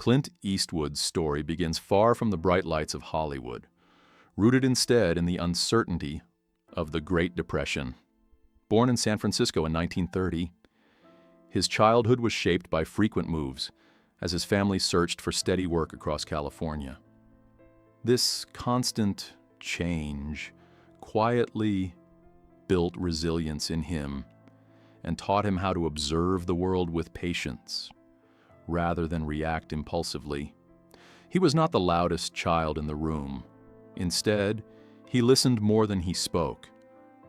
Clint Eastwood's story begins far from the bright lights of Hollywood, rooted instead in the uncertainty of the Great Depression. Born in San Francisco in 1930, his childhood was shaped by frequent moves as his family searched for steady work across California. This constant change quietly built resilience in him and taught him how to observe the world with patience rather than react impulsively. He was not the loudest child in the room. Instead, he listened more than he spoke,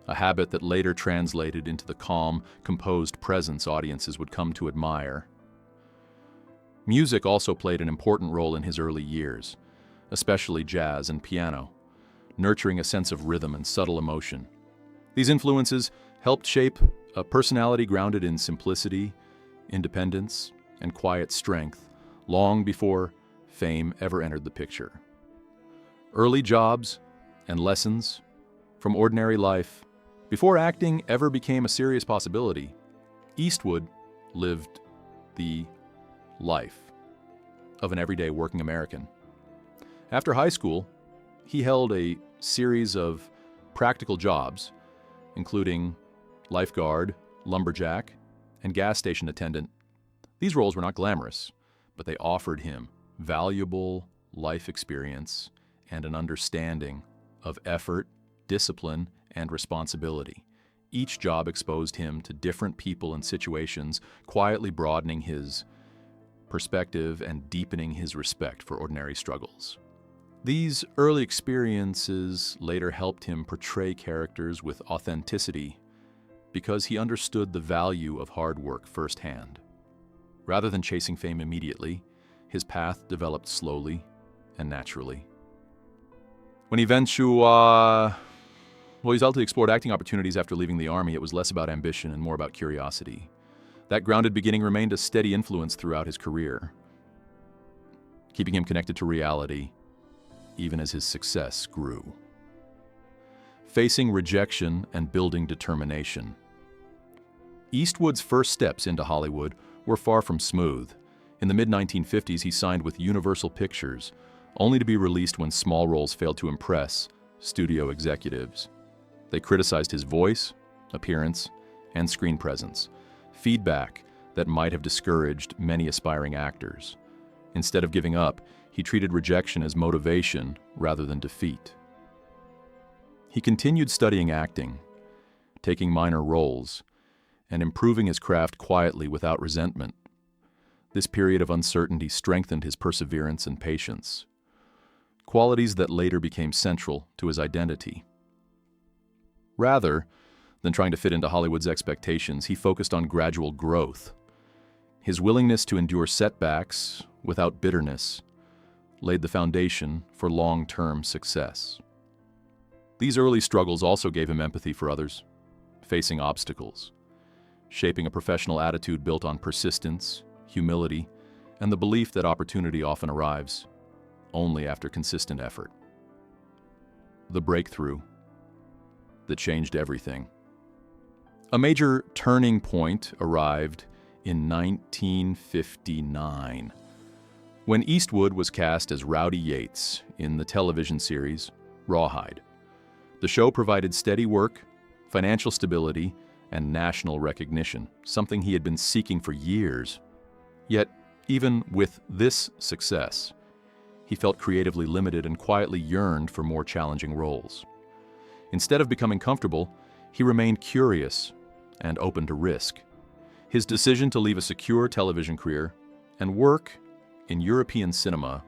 a habit that later translated into the calm, composed presence audiences would come to admire. Music also played an important role in his early years, especially jazz and piano, nurturing a sense of rhythm and subtle emotion. These influences helped shape a personality grounded in simplicity, independence, and quiet strength, long before fame ever entered the picture. Early jobs and lessons from ordinary life. Before acting ever became a serious possibility, Eastwood lived the life of an everyday working American. After high school, he held a series of practical jobs, including lifeguard, lumberjack, and gas station attendant. These roles were not glamorous, but they offered him valuable life experience and an understanding of effort, discipline, and responsibility. Each job exposed him to different people and situations, quietly broadening his perspective and deepening his respect for ordinary struggles. These early experiences later helped him portray characters with authenticity because he understood the value of hard work firsthand. Rather than chasing fame immediately, his path developed slowly and naturally. When he ultimately explored acting opportunities after leaving the Army, it was less about ambition and more about curiosity. That grounded beginning remained a steady influence throughout his career, keeping him connected to reality even as his success grew. Facing rejection and building determination. Eastwood's first steps into Hollywood were far from smooth. In the mid-1950s, he signed with Universal Pictures, only to be released when small roles failed to impress studio executives. They criticized his voice, appearance, and screen presence, feedback that might have discouraged many aspiring actors. Instead of giving up, he treated rejection as motivation rather than defeat. He continued studying acting, taking minor roles, and improving his craft quietly without resentment. This period of uncertainty strengthened his perseverance and patience, qualities that later became central to his identity. Rather than trying to fit into Hollywood's expectations, he focused on gradual growth. His willingness to endure setbacks without bitterness laid the foundation for long-term success. These early struggles also gave him empathy for others, facing obstacles, shaping a professional attitude built on persistence, humility, and the belief that opportunity often arrives only after consistent effort. The breakthrough that changed everything. A major turning point arrived in 1959, when Eastwood was cast as Rowdy Yates in the television series Rawhide. The show provided steady work, financial stability, and national recognition, something he had been seeking for years. Yet, even with this success, he felt creatively limited and quietly yearned for more challenging roles. Instead of becoming comfortable, he remained curious and open to risk. His decision to leave a secure television career and work in European cinema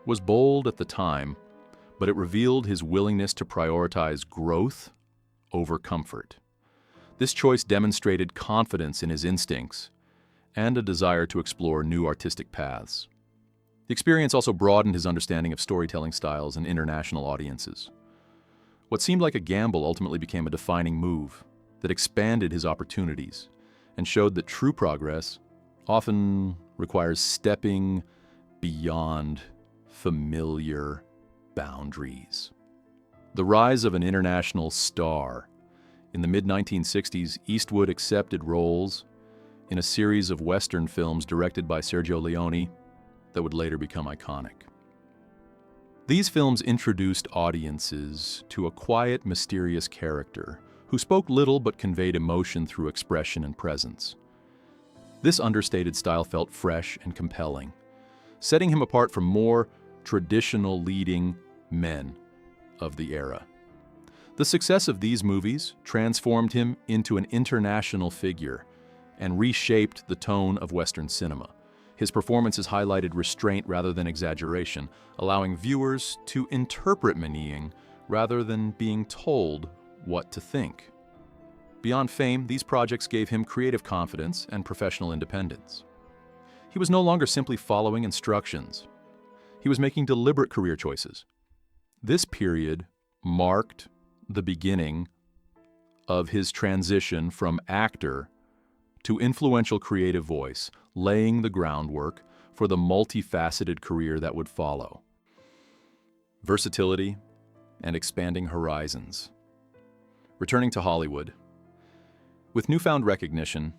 was bold at the time, but it revealed his willingness to prioritize growth over comfort. This choice demonstrated confidence in his instincts and a desire to explore new artistic paths. The experience also broadened his understanding of storytelling styles and international audiences. What seemed like a gamble ultimately became a defining move that expanded his opportunities and showed that true progress often requires stepping beyond familiar boundaries. The rise of an international star. In the mid-1960s, Eastwood accepted roles in a series of Western films directed by Sergio Leone, that would later become iconic. These films introduced audiences to a quiet, mysterious character who spoke little but conveyed emotion through expression and presence. This understated style felt fresh and compelling, setting him apart from more traditional leading men of the era. The success of these movies transformed him into an international figure and reshaped the tone of Western cinema. His performances highlighted restraint rather than exaggeration, allowing viewers to interpret meaning rather than being told what to think. Beyond fame, these projects gave him creative confidence and professional independence. He was no longer simply following instructions. He was making deliberate career choices. This period marked the beginning of his transition from actor to influential creative voice, laying the groundwork for the multifaceted career that would follow. Versatility and expanding horizons. Returning to Hollywood. With newfound recognition,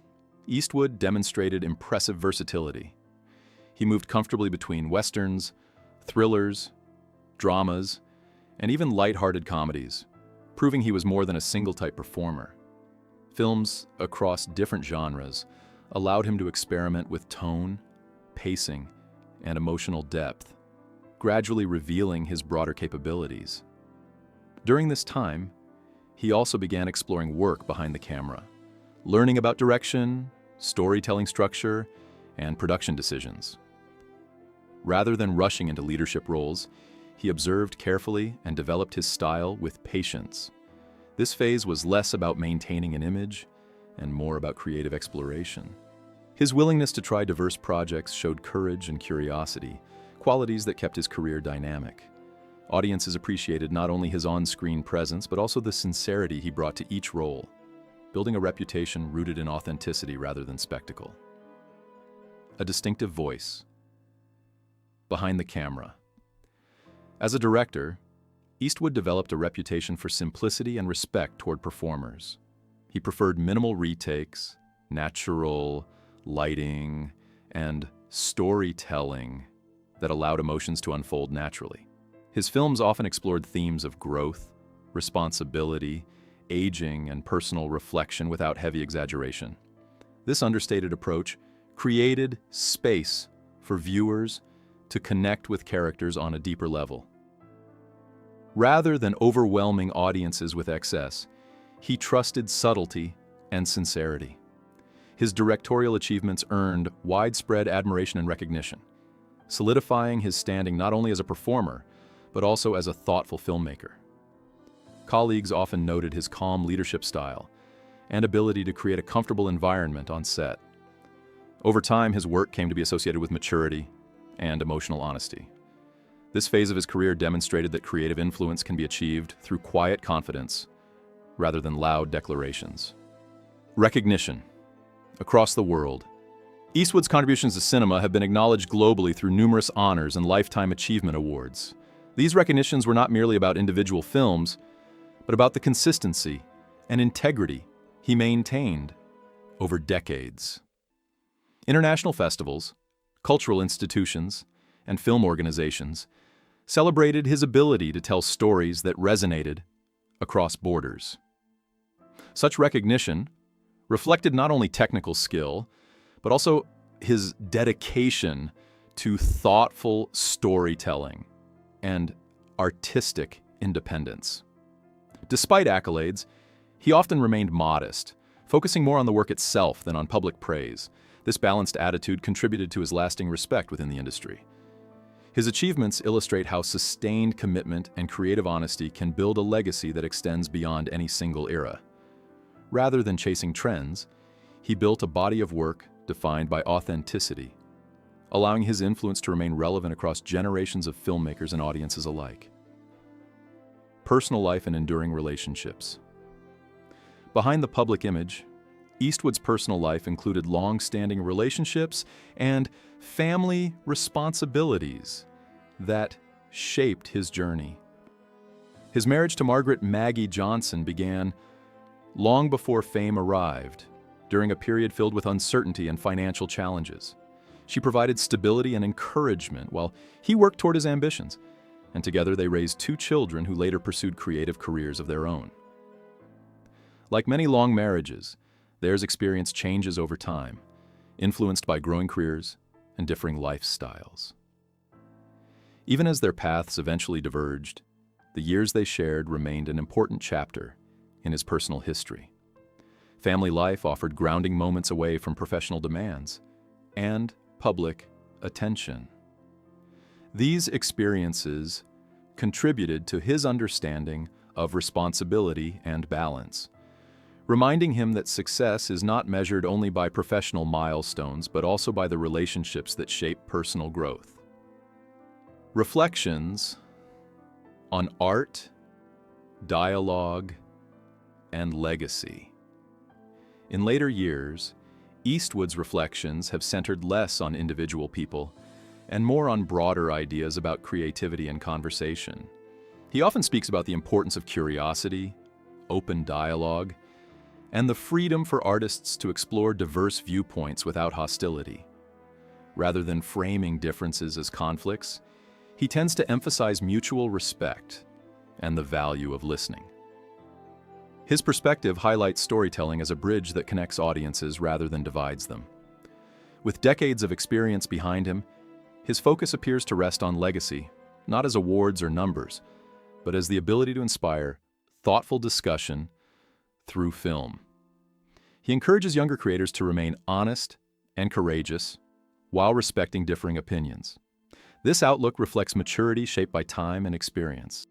Eastwood demonstrated impressive versatility. He moved comfortably between westerns, thrillers, dramas, and even light-hearted comedies, proving he was more than a single-type performer. Films across different genres allowed him to experiment with tone, pacing, and emotional depth, gradually revealing his broader capabilities. During this time, he also began exploring work behind the camera, learning about direction, storytelling structure, and production decisions. Rather than rushing into leadership roles, he observed carefully and developed his style with patience. This phase was less about maintaining an image and more about creative exploration. His willingness to try diverse projects showed courage and curiosity, qualities that kept his career dynamic. Audiences appreciated not only his on-screen presence, but also the sincerity he brought to each role, building a reputation rooted in authenticity rather than spectacle. A distinctive voice. Behind the camera. As a director, Eastwood developed a reputation for simplicity and respect toward performers. He preferred minimal retakes, natural lighting, and storytelling that allowed emotions to unfold naturally. His films often explored themes of growth, responsibility, aging, and personal reflection without heavy exaggeration. This understated approach created space for viewers to connect with characters on a deeper level. Rather than overwhelming audiences with excess, he trusted subtlety and sincerity. His directorial achievements earned widespread admiration and recognition, solidifying his standing not only as a performer, but also as a thoughtful filmmaker. Colleagues often noted his calm leadership style and ability to create a comfortable environment on set. Over time, his work came to be associated with maturity and emotional honesty. This phase of his career demonstrated that creative influence can be achieved through quiet confidence rather than loud declarations. Recognition. Across the world, Eastwood's contributions to cinema have been acknowledged globally through numerous honors and lifetime achievement awards. These recognitions were not merely about individual films, but about the consistency and integrity he maintained over decades. International festivals, cultural institutions, and film organizations celebrated his ability to tell stories that resonated across borders. Such recognition reflected not only technical skill, but also his dedication to thoughtful storytelling and artistic independence. Despite accolades, he often remained modest, focusing more on the work itself than on public praise. This balanced attitude contributed to his lasting respect within the industry. His achievements illustrate how sustained commitment and creative honesty can build a legacy that extends beyond any single era. Rather than chasing trends, he built a body of work defined by authenticity, allowing his influence to remain relevant across generations of filmmakers and audiences alike. Personal life and enduring relationships. Behind the public image, Eastwood's personal life included long-standing relationships and family responsibilities that shaped his journey. His marriage to Margaret Maggie Johnson began long before fame arrived, during a period filled with uncertainty and financial challenges. She provided stability and encouragement while he worked toward his ambitions, and together they raised two children who later pursued creative careers of their own. Like many long marriages, theirs experience changes over time, influenced by growing careers and differing lifestyles. Even as their paths eventually diverged, the years they shared remained an important chapter in his personal history. Family life offered grounding moments away from professional demands and public attention. These experiences contributed to his understanding of responsibility and balance, reminding him that success is not measured only by professional milestones, but also by the relationships that shape personal growth. Reflections on art, dialogue, and legacy. In later years, Eastwood's reflections have centered less on individual people and more on broader ideas about creativity and conversation. He often speaks about the importance of curiosity, open dialogue, and the freedom for artists to explore diverse viewpoints without hostility. Rather than framing differences as conflicts, he tends to emphasize mutual respect and the value of listening. His perspective highlights storytelling as a bridge that connects audiences rather than divides them. With decades of experience behind him, his focus appears to rest on legacy, not as awards or numbers, but as the ability to inspire thoughtful discussion through film. He encourages younger creators to remain honest and courageous while respecting differing opinions. This outlook reflects maturity shaped by time and experience.